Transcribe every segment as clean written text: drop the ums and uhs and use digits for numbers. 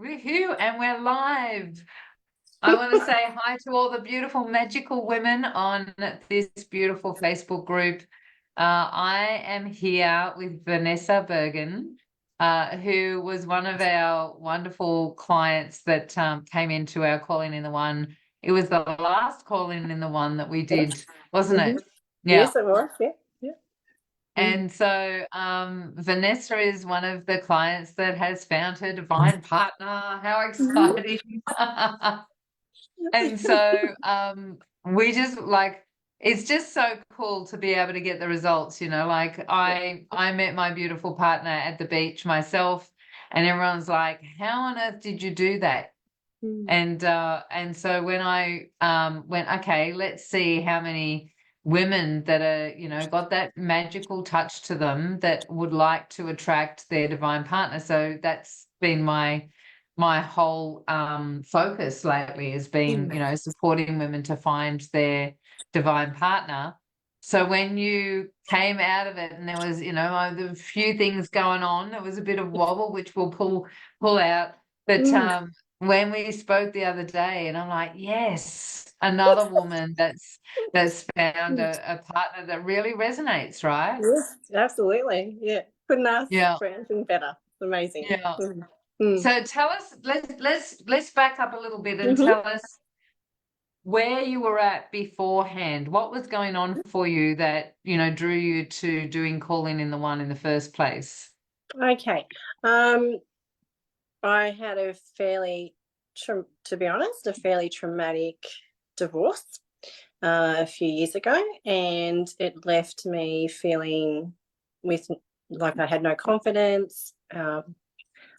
Woohoo! And we're live. I want to say hi to all the beautiful, magical women on this beautiful Facebook group. I am here with Vanessa Burgin, who was one of our wonderful clients that came into our Calling in the One. It was the last Calling in the One that we did, wasn't Mhm. it? Yeah. Yes, it was. Yeah, yeah. Mm. And so Vanessa is one of the clients that has found her divine partner. How exciting. And so we just like it's just so cool to be able to get the results, like I met my beautiful partner at the beach myself, and everyone's like, how on earth did you do that? Mm. And so when I went, okay, let's see how many women that are, got that magical touch to them that would like to attract their divine partner. So that's been my whole focus lately has been, Mm. supporting women to find their divine partner. So when you came out of it and there was, there were a few things going on, there was a bit of wobble, which we'll pull out. But Mm. when we spoke the other day, and I'm like, yes, another woman that's found Mm. a partner that really resonates, right? Yes, absolutely. Yeah. Couldn't ask Yeah, for anything better. It's amazing. yeah. Mm. Mm. So tell us, let's back up a little bit and Mhm. tell us where you were at beforehand. What was going on for you that, drew you to doing Calling in the One in the first place? Okay. I had a to be honest, a fairly traumatic divorce a few years ago, and it left me feeling with like I had no confidence.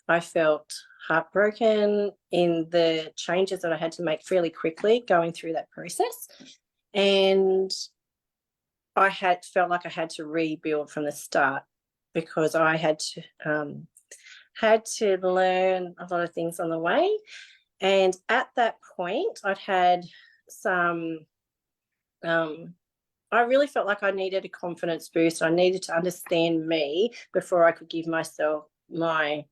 I felt heartbroken in the changes that I had to make fairly quickly going through that process. And I had felt like I had to rebuild from the start because I had to learn a lot of things on the way. And at that point, I'd had some I really felt like I needed a confidence boost. I needed to understand me before I could give myself my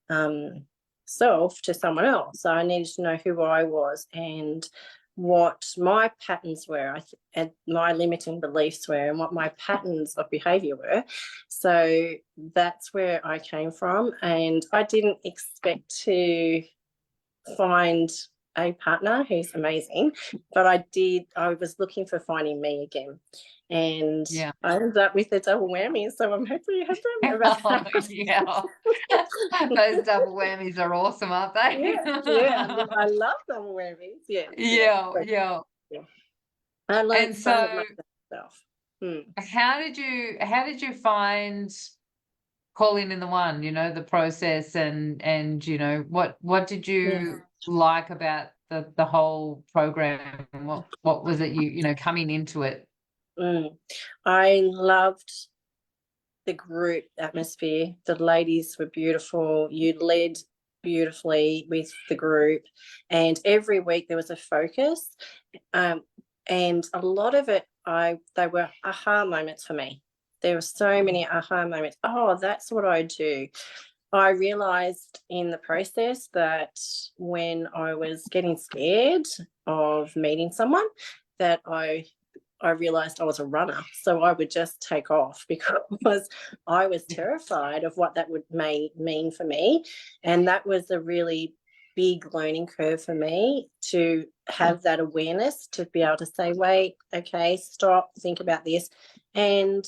um, self to someone else. So I needed to know who I was and what my patterns were and my limiting beliefs were and what my patterns of behavior were. So that's where I came from. And I didn't expect to find a partner who's amazing, but I was looking for finding me again. And Yeah. I ended up with a double whammy. So I'm happy about Oh, that. yeah. Those double whammies are awesome, aren't they? Yeah, yeah. I love double whammies. Yes, yes. Yeah, But, yeah. yeah. I learned And so much so about myself. Hmm. how did you find Calling in the One, the process and what did Yeah. you like about the whole program? What was it coming into it? Mm. I loved the group atmosphere. The ladies were beautiful. You led beautifully with the group, and every week there was a focus, um, and a lot of it, they were aha moments for me. There were so many aha moments. Oh, that's what I do. I realized in the process that when I was getting scared of meeting someone, that I realized I was a runner. So I would just take off because I was terrified of what that would mean for me. And that was a really big learning curve for me to have that awareness to be able to say, wait, okay, stop, think about this. And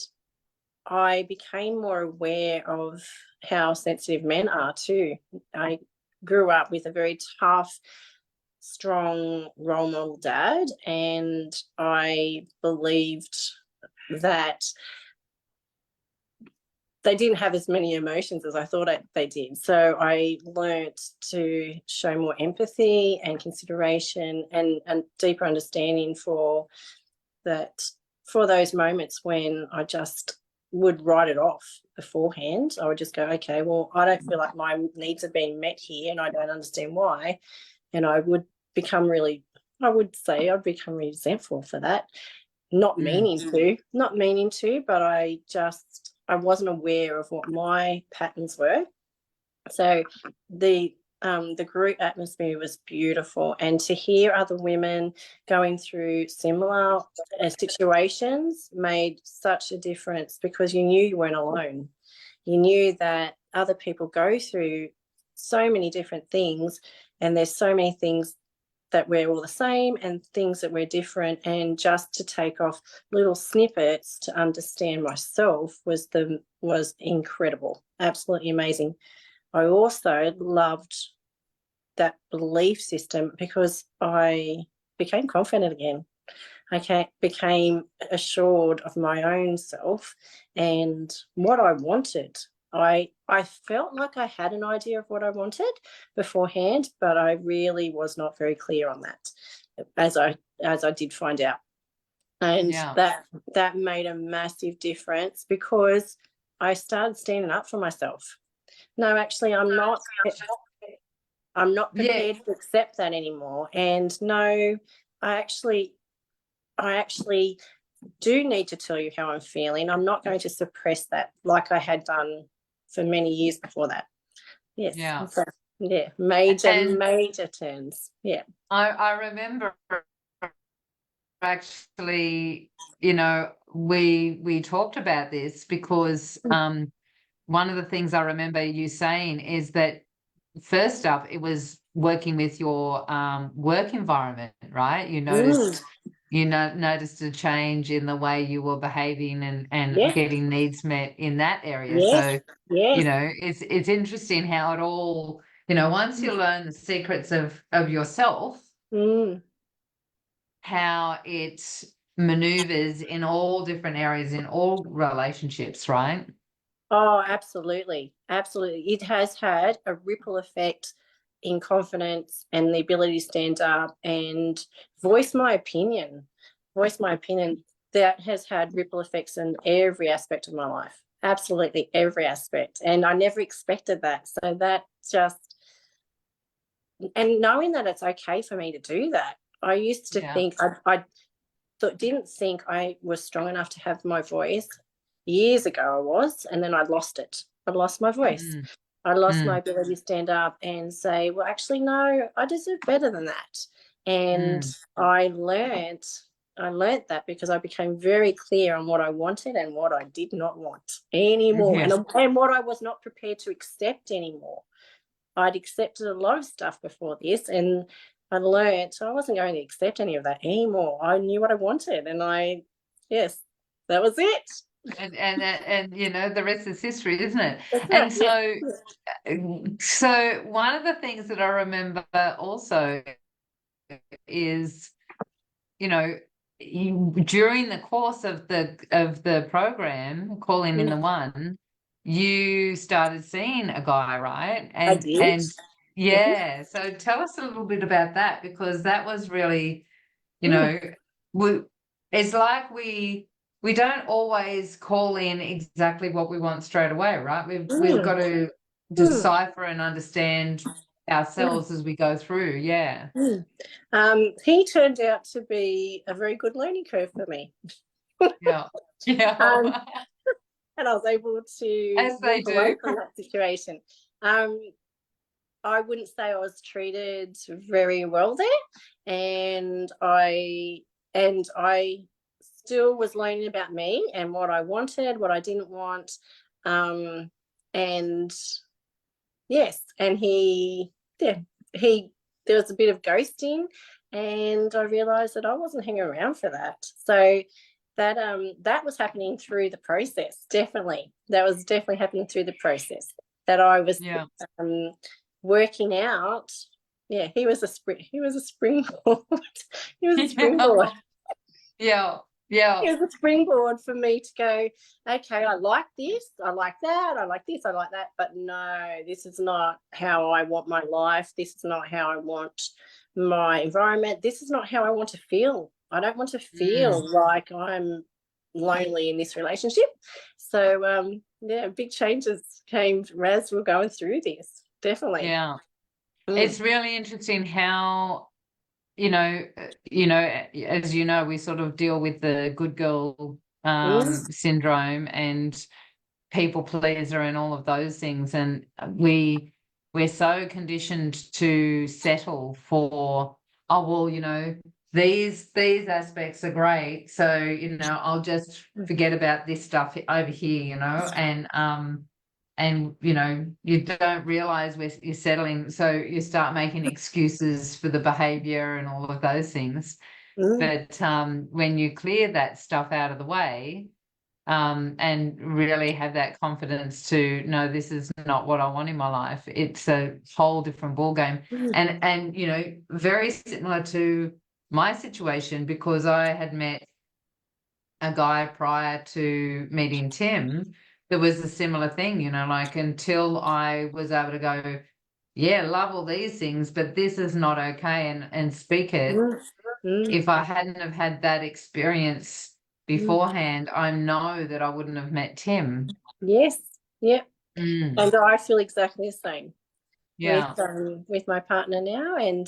I became more aware of how sensitive men are too. I grew up with a very tough, strong role model dad, and I believed that they didn't have as many emotions as I thought they did. So I learnt to show more empathy and consideration and deeper understanding that for those moments when I just would write it off beforehand. I would just go, okay, well, I don't feel like my needs are being met here and I don't understand why. And I would become really, I would say I'd become resentful for that. Mm. Not meaning to, but I wasn't aware of what my patterns were. So the The group atmosphere was beautiful, and to hear other women going through similar situations made such a difference, because you knew you weren't alone. You knew that other people go through so many different things, and there's so many things that we're all the same and things that we're different, and just to take off little snippets to understand myself was incredible, absolutely amazing. I also loved that belief system because I became confident again. I became assured of my own self and what I wanted. I felt like I had an idea of what I wanted beforehand, but I really was not very clear on that, as I did find out. And Yeah. that made a massive difference, because I started standing up for myself. No, actually, I'm not Yeah. prepared to accept that anymore. And no, I actually do need to tell you how I'm feeling. I'm not going to suppress that like I had done for many years before that. Yes. Yeah. So, yeah, major, And major turns. Yeah. I remember actually, we talked about this because one of the things I remember you saying is that first up, it was working with your work environment, right? Mm, Noticed a change in the way you were behaving and yes. getting needs met in that area. Yes. So, Yes. it's interesting how it all, once you learn the secrets of yourself, Mm. how it maneuvers in all different areas, in all relationships, right? Oh, absolutely. Absolutely. It has had a ripple effect in confidence and the ability to stand up and voice my opinion. Voice my opinion. That has had ripple effects in every aspect of my life. Absolutely every aspect. And I never expected that. So that just, and knowing that it's okay for me to do that. I used to Yeah. think didn't think I was strong enough to have my voice. Years ago I was, and then I lost it. I lost my voice. Mm, I lost my mm, ability to stand up and say, well, actually, no, I deserve better than that. And mm. I learned that because I became very clear on what I wanted and what I did not want anymore, Yeah. and what I was not prepared to accept anymore. I'd accepted a lot of stuff before this, and I learned I wasn't going to accept any of that anymore. I knew what I wanted, and yes, that was it. And the rest is history, isn't it? That's And right. Yeah. so one of the things that I remember also is, during the course of the program, calling in the Mm, one, you started seeing a guy, right? I And did. Mhm. yeah, so tell us a little bit about that, because that was really, you Mm, know, we it's like we don't always call in exactly what we want straight away, right? We've mm, got to mm, decipher and understand mm, ourselves as we go through. Yeah. mm. He turned out to be a very good learning curve for me. Yeah. um, Yeah. and I was able to As they walk away do. from that situation. Um, I wouldn't say I was treated very well there, and I still was learning about me and what I wanted, what I didn't want, and yes, and yeah, he there was a bit of ghosting, and I realised that I wasn't hanging around for that. So that was happening through the process. Definitely, that was definitely happening through the process that I was Yeah. um, working out. Yeah, he was a springboard. He was a springboard. Yeah. Yeah. It was a springboard for me to go, okay, I like this, I like that, I like this, I like that, but no, this is not how I want my life. This is not how I want my environment. This is not how I want to feel. I don't want to Mm, feel like I'm lonely in this relationship. So, yeah, big changes came as we're going through this. Definitely. yeah. Mm. It's really interesting how, as we sort of deal with the good girl Mm. syndrome and people pleaser and all of those things. And we we're so conditioned to settle for, oh, well, you know, these aspects are great, so, you know, I'll just forget about this stuff over here, you know, and you know, you don't realize where you're settling, so you start making excuses for the behavior and all of those things. Mm. But when you clear that stuff out of the way, and really have that confidence to know this is not what I want in my life, it's a whole different ball game. Mm. And you know, very similar to my situation, because I had met a guy prior to meeting Tim. There was a similar thing, you know, like, until I was able to go, yeah, love all these things, but this is not okay, and speak it. Mm. Mm. If I hadn't have had that experience Mm. beforehand, I know that I wouldn't have met Tim. Yes, yeah. Mm, And I feel exactly the same yeah, with my partner now, and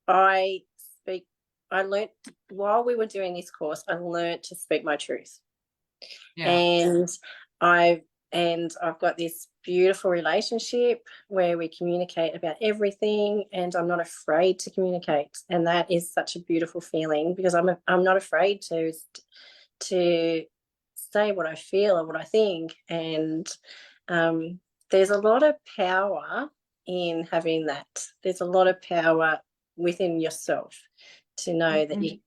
I speak. I learnt while we were doing this course. I learnt to speak my truth, yeah. and I've I've got this beautiful relationship where we communicate about everything, and I'm not afraid to communicate, and that is such a beautiful feeling, because I'm not afraid to say what I feel or what I think, and there's a lot of power in having that. There's a lot of power within yourself to know that Mm,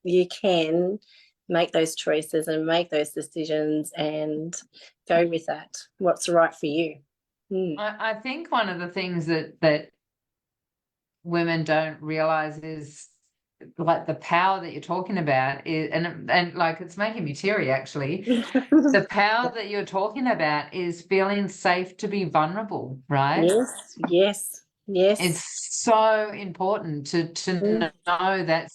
you can make those choices and make those decisions and go with that. What's right for you? Mm. I think one of the things that women don't realize is, like, the power that you're talking about is, and like, it's making me teary actually. The power that you're talking about is feeling safe to be vulnerable, right? Yes, yes, yes. It's so important to Mm. know that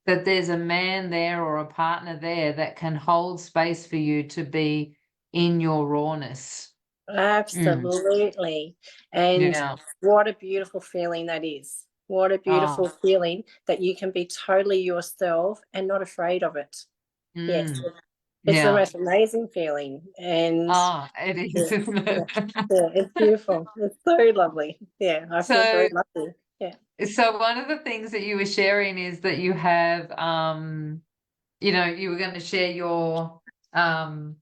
that there's a man there or a partner there that can hold space for you to be in your rawness. Mm, Absolutely. And yeah. what a beautiful feeling that is. What a beautiful Oh, feeling that you can be totally yourself and not afraid of it. Yes. mm, It's the yeah. most amazing feeling. And Ah, it yeah, is, isn't yeah, it? yeah, it's beautiful. It's so lovely. Yeah, I feel So, very lucky. Yeah. so one of the things that you were sharing is that you have, you know, you were going to share um,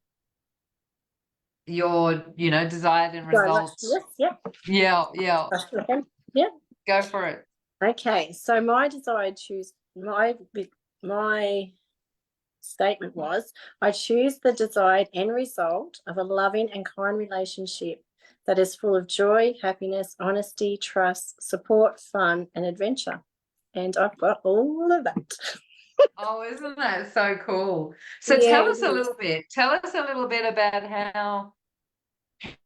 you know, desired and Very much. results. Yes, yeah. Yeah, yeah. I sure can. Yeah. Go for it. Okay. So my desired choose my statement was, I choose the desired end result of a loving and kind relationship that is full of joy, happiness, honesty, trust, support, fun, and adventure. And I've got all of that. Oh, isn't that so cool? So Yeah, tell it us a is. little bit. Tell us a little bit about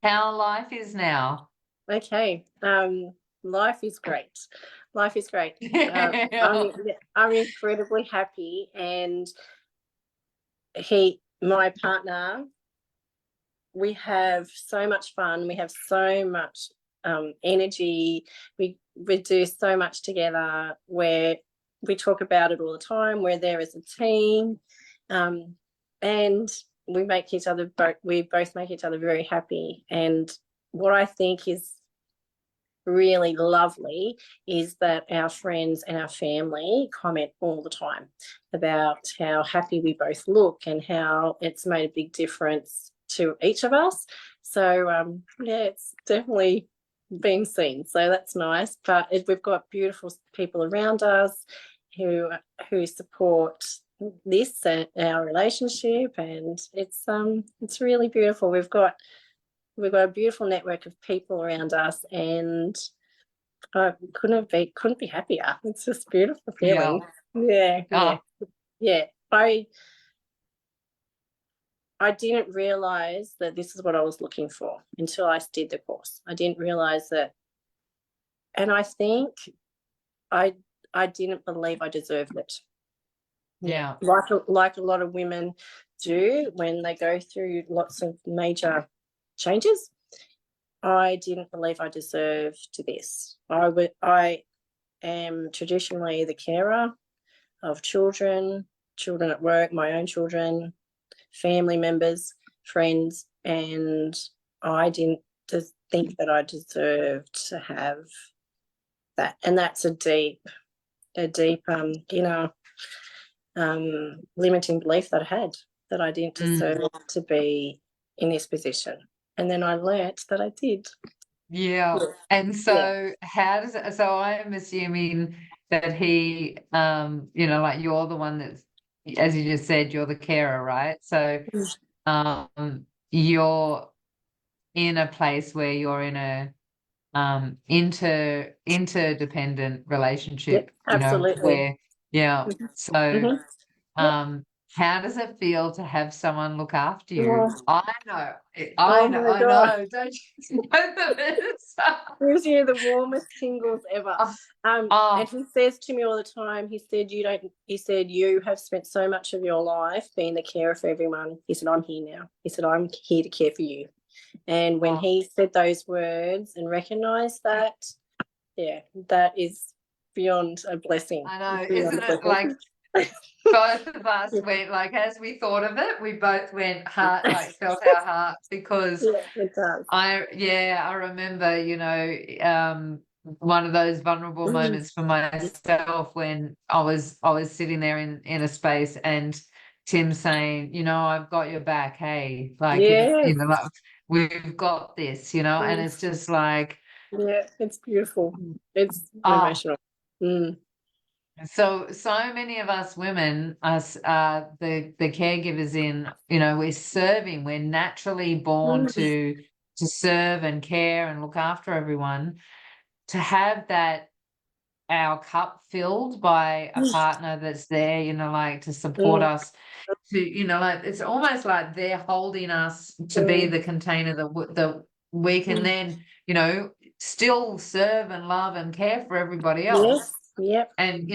how life is now. Okay. Life is great. Life is great. Yeah. I'm incredibly happy, and my partner, we have so much fun. We have so much energy. We do so much together. Where we talk about it all the time. We're there as a team, and we both make each other very happy. And what I think is really lovely is that our friends and our family comment all the time about how happy we both look and how it's made a big difference to each of us. So yeah, it's definitely been seen, so that's nice. But we've got beautiful people around us who support this our relationship, and it's really beautiful. We've got a beautiful network of people around us, and I couldn't be happier. It's just a beautiful Yeah. feeling. Yeah, yeah, Oh, yeah. I didn't realize that this is what I was looking for until I did the course. I didn't realize that, and I think I I didn't believe I deserved it. Yeah, yeah. like a lot of women do when they go through lots of major changes. I didn't believe I deserved this. I am traditionally the carer of children at work, my own children, family members, friends, and I didn't to think that I deserve to have that. And that's a deep limiting belief that I had, that I didn't deserve to be in this position. And then I learnt that I did. Yeah. And so how does it, so I'm assuming that he, like you're the one that's, as you just said, you're the carer, right? So you're in a place where you're in a interdependent relationship, Absolutely. where so Mm-hmm. how does it feel to have someone look after you? Oh, I know, oh my I God. know, don't you know the Gives you the warmest tingles ever. oh, And he says to me all the time, he said, you have spent so much of your life being the carer for everyone. He said, I'm here now. He said, I'm here to care for you. And when he said those words and recognized that, that is beyond a blessing. I know, isn't it like both of us went, like, as we thought of it, we both went heart, like felt our heart, because it does. I remember, one of those vulnerable moments for myself when I was sitting there in a space and Tim saying, I've got your back, hey, like Yes. like we've got this, and it's just like, it's beautiful. It's emotional. So many of us women, us the caregivers we're serving, we're naturally born to serve and care and look after everyone. To have that, our cup filled by a partner that's there, like to support us, like it's almost like they're holding us to be the container that we can then, still serve and love and care for everybody else. Yep. And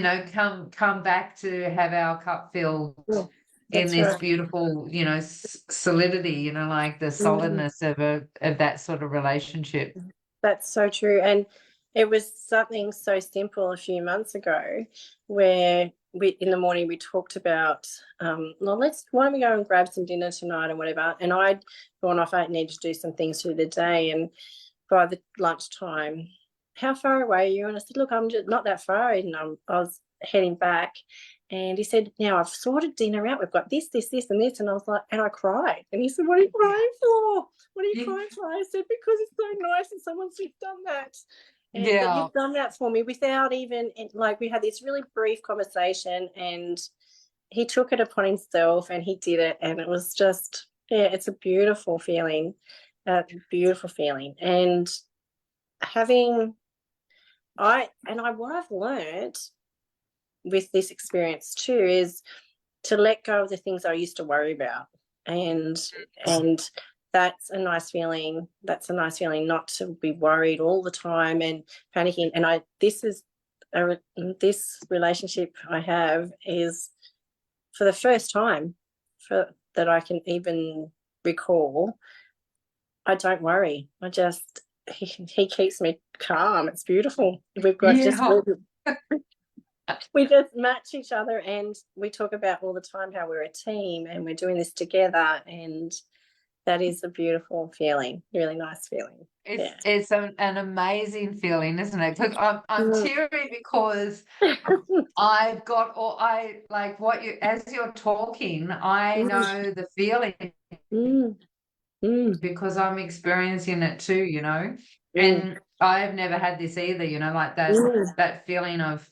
come back to have our cup filled in this beautiful solidity, like the solidness of that sort of relationship. That's so true. And it was something so simple a few months ago where in the morning we talked about, why don't we go and grab some dinner tonight and whatever. And I'd gone off, I needed to do some things through the day. And by the lunchtime, how far away are you? And I said, look, I'm just not that far. And I was heading back. And he said, now I've sorted dinner out. We've got this, this, this, and this. And I was like, and I cried. And he said, what are you crying for? What are you crying for? I said, because it's so nice that someone's done that. And that you've done that for me without even, like, we had this really brief conversation and he took it upon himself and he did it. And it was just, it's a beautiful feeling. And what I've learned with this experience too is to let go of the things I used to worry about, and that's a nice feeling. That's a nice feeling not to be worried all the time and panicking. And this relationship I have is, for the first time that I can even recall, I don't worry. He keeps me calm. It's beautiful. We just match each other, and we talk about all the time how we're a team and we're doing this together, and that is a beautiful feeling, really nice feeling. It's an amazing feeling, isn't it? Because I'm teary because I've got as you're talking, I know the feeling because I'm experiencing it too, and I've never had this either, like that feeling of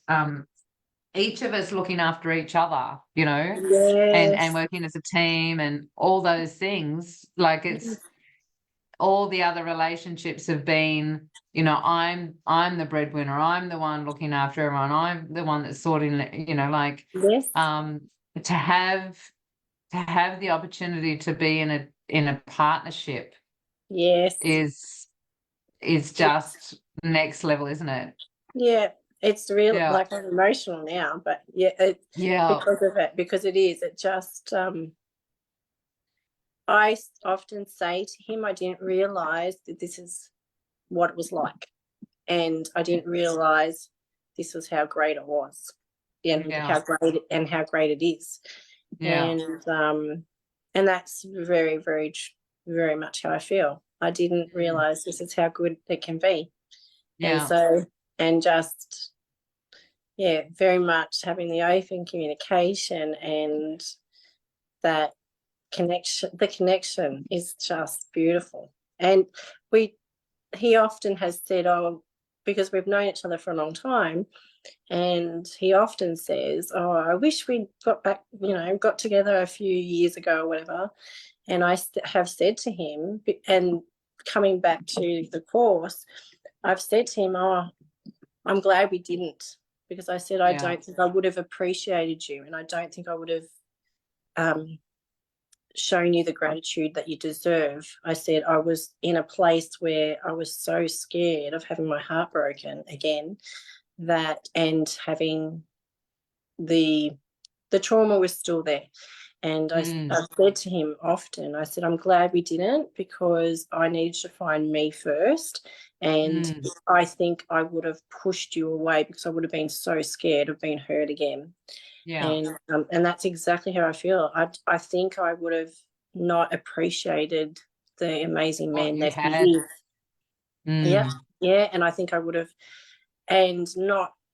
each of us looking after each other, and working as a team and all those things. Like it's all the other relationships have been, I'm the breadwinner, I'm the one looking after everyone, I'm the one that's sorting, to have the opportunity to be in a partnership is just next level, isn't it? Yeah, it's really like, I'm emotional now, but because it is. It just I often say to him, I didn't realize that this is what it was like, and I didn't realize this was how great it was, and how great it is. And that's very, very, very much how I feel. I didn't realize this is how good it can be. And Yeah. so, and just, yeah, very much having the open communication and that connection, the connection is just beautiful. And he often has said, oh, because we've known each other for a long time, and he often says, oh, I wish we got together a few years ago or whatever. And I have said to him, and coming back to the course, I've said to him, oh, I'm glad we didn't, because I said, I don't think I would have appreciated you, and I don't think I would have shown you the gratitude that you deserve. I said I was in a place where I was so scared of having my heart broken again, and having the trauma was still there. And I said to him often, I said, I'm glad we didn't, because I needed to find me first. And I think I would have pushed you away because I would have been so scared of being hurt again. Yeah. And that's exactly how I feel. I think I would have not appreciated the amazing man that he is. Yeah. And I think I would have, and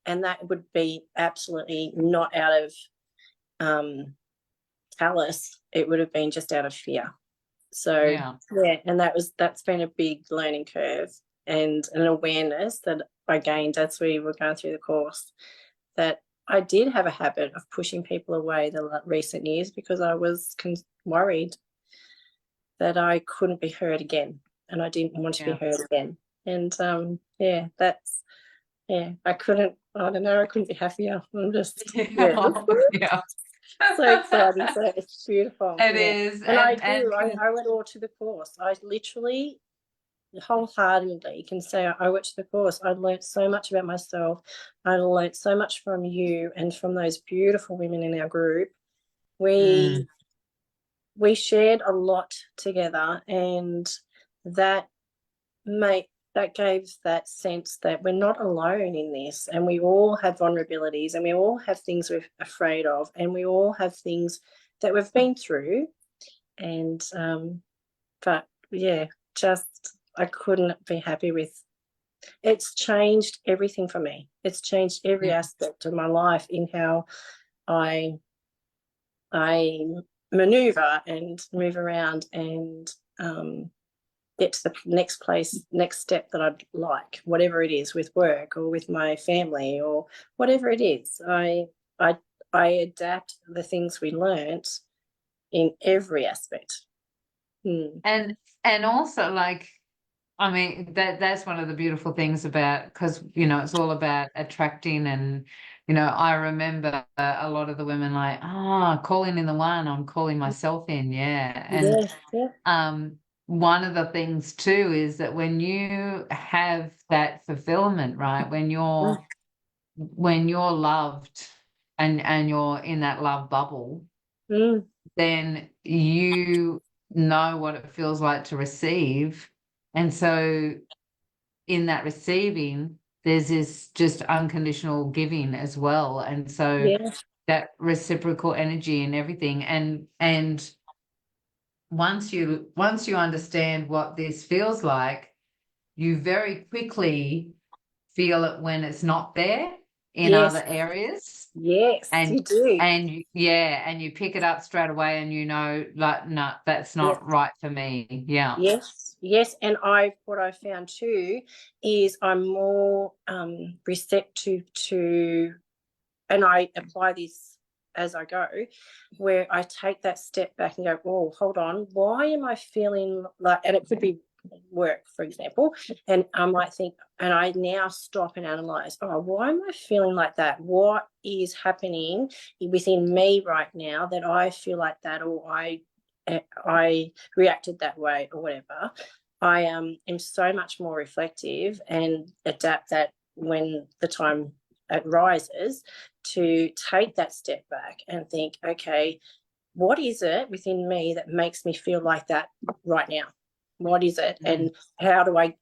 that would be absolutely not out of callous. It would have been just out of fear. So yeah, and that's been a big learning curve and an awareness that I gained as we were going through the course, that I did have a habit of pushing people away the recent years because I was worried that I couldn't be heard again, and I didn't want to be heard again. And I couldn't be happier. I'm just so exciting. So it's beautiful. It is. And I went all to the course. I literally wholeheartedly can say I went to the course. I learned so much about myself. I learned so much from you and from those beautiful women in our group. We shared a lot together, and that gave that sense that we're not alone in this, and we all have vulnerabilities, and we all have things we're afraid of, and we all have things that we've been through. And but yeah, just I couldn't be happy with. It's changed everything for me. It's changed every aspect of my life in how I maneuver and move around and get to the next step that I'd like, whatever it is, with work or with my family or whatever it is. I adapt the things we learnt in every aspect. And also, like, I mean, that's one of the beautiful things about, because it's all about attracting. And I remember a lot of the women like, calling in the one, I'm calling myself in. And one of the things too is that when you have that fulfillment, right, when you're loved and you're in that love bubble, then you know what it feels like to receive. And so in that receiving, there's this just unconditional giving as well. And so that reciprocal energy and everything. And once you understand what this feels like, you very quickly feel it when it's not there in other areas. Yes, and you do. and you pick it up straight away, and like, no, that's not right for me. Yes. And what I found too is I'm more receptive to, and I apply this as I go, where I take that step back and go, oh, hold on, why am I feeling like, and it could be work, for example, and I might think, and I now stop and analyze, oh, why am I feeling like that? What is happening within me right now that I feel like that, or I reacted that way, or whatever. I am so much more reflective and adapt that when the time it rises, to take that step back and think, okay, what is it within me that makes me feel like that right now? What is it? And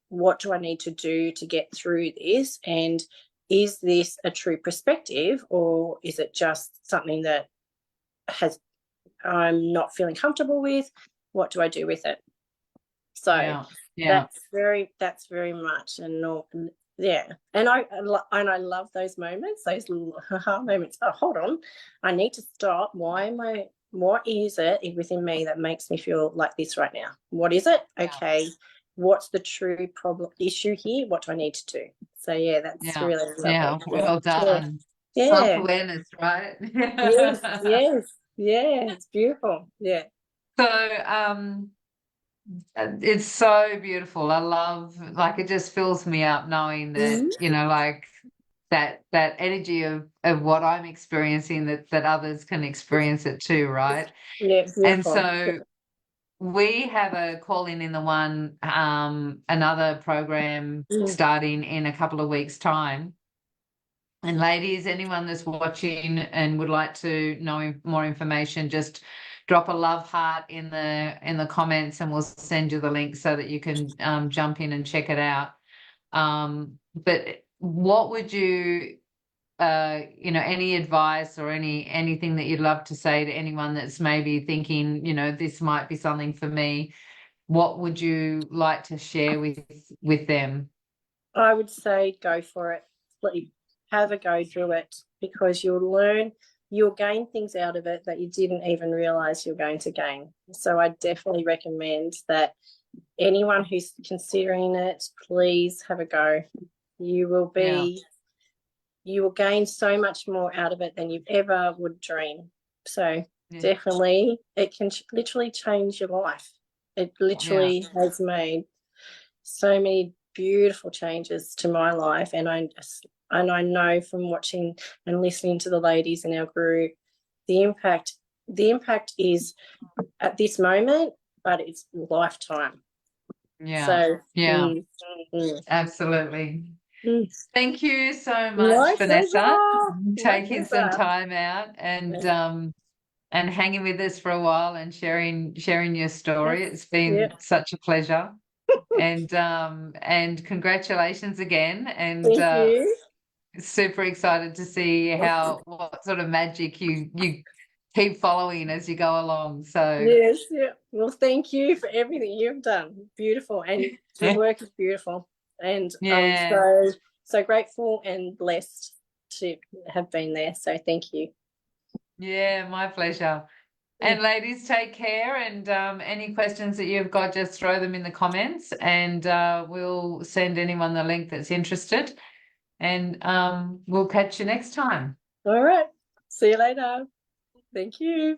what do I need to do to get through this? And is this a true perspective, or is it just something that I'm not feeling comfortable with? What do I do with it? So Yeah. that's very much and not, yeah. And I love those moments, those little haha moments. Oh, hold on, I need to stop. What is it within me that makes me feel like this right now? What is it? Yeah. Okay, what's the true problem issue here? What do I need to do? So yeah, that's Yeah. really Yeah. lovely. Well Yeah. done. Yeah. Self-awareness, right? Yes, yes, yeah, it's beautiful. Yeah. So, it's so beautiful. I love, like, it just fills me up knowing that, Mhm. like that energy of what I'm experiencing, that others can experience it too, right? Yeah, And beautiful. so we have a call in the one, another program Mm. starting in a couple of weeks' time. And ladies, anyone that's watching and would like to know more information, just drop a love heart in the comments, and we'll send you the link so that you can jump in and check it out. But what would you, any advice or anything that you'd love to say to anyone that's maybe thinking, this might be something for me? What would you like to share with them? I would say go for it. Please have a go through it, because you'll gain things out of it that you didn't even realize you're going to gain. So I definitely recommend that anyone who's considering it, please have a go. You will Yeah, be, you will gain so much more out of it than you ever would dream. So yeah, definitely, it can literally change your life. It yeah. literally has made so many beautiful changes to my life, and I know from watching and listening to the ladies in our group, the impact is at this moment, but it's lifetime. Yeah, So yeah, mm, mm, absolutely. mm. Thank you so much, My Vanessa, pleasure. My taking some pleasure. time out and hanging with us for a while and sharing your Yes. story. It's Yeah. been such a pleasure. And congratulations again. And Thank you. super excited to see what sort of magic you keep following as you go along. So Yes. Yeah. Well, thank you for everything you've done. Beautiful, and the work is beautiful. And I'm yeah. so grateful and blessed to have been there. So thank you. Yeah, my pleasure. And ladies, take care. And any questions that you've got, just throw them in the comments, and we'll send anyone the link that's interested. And we'll catch you next time. All right. See you later. Thank you.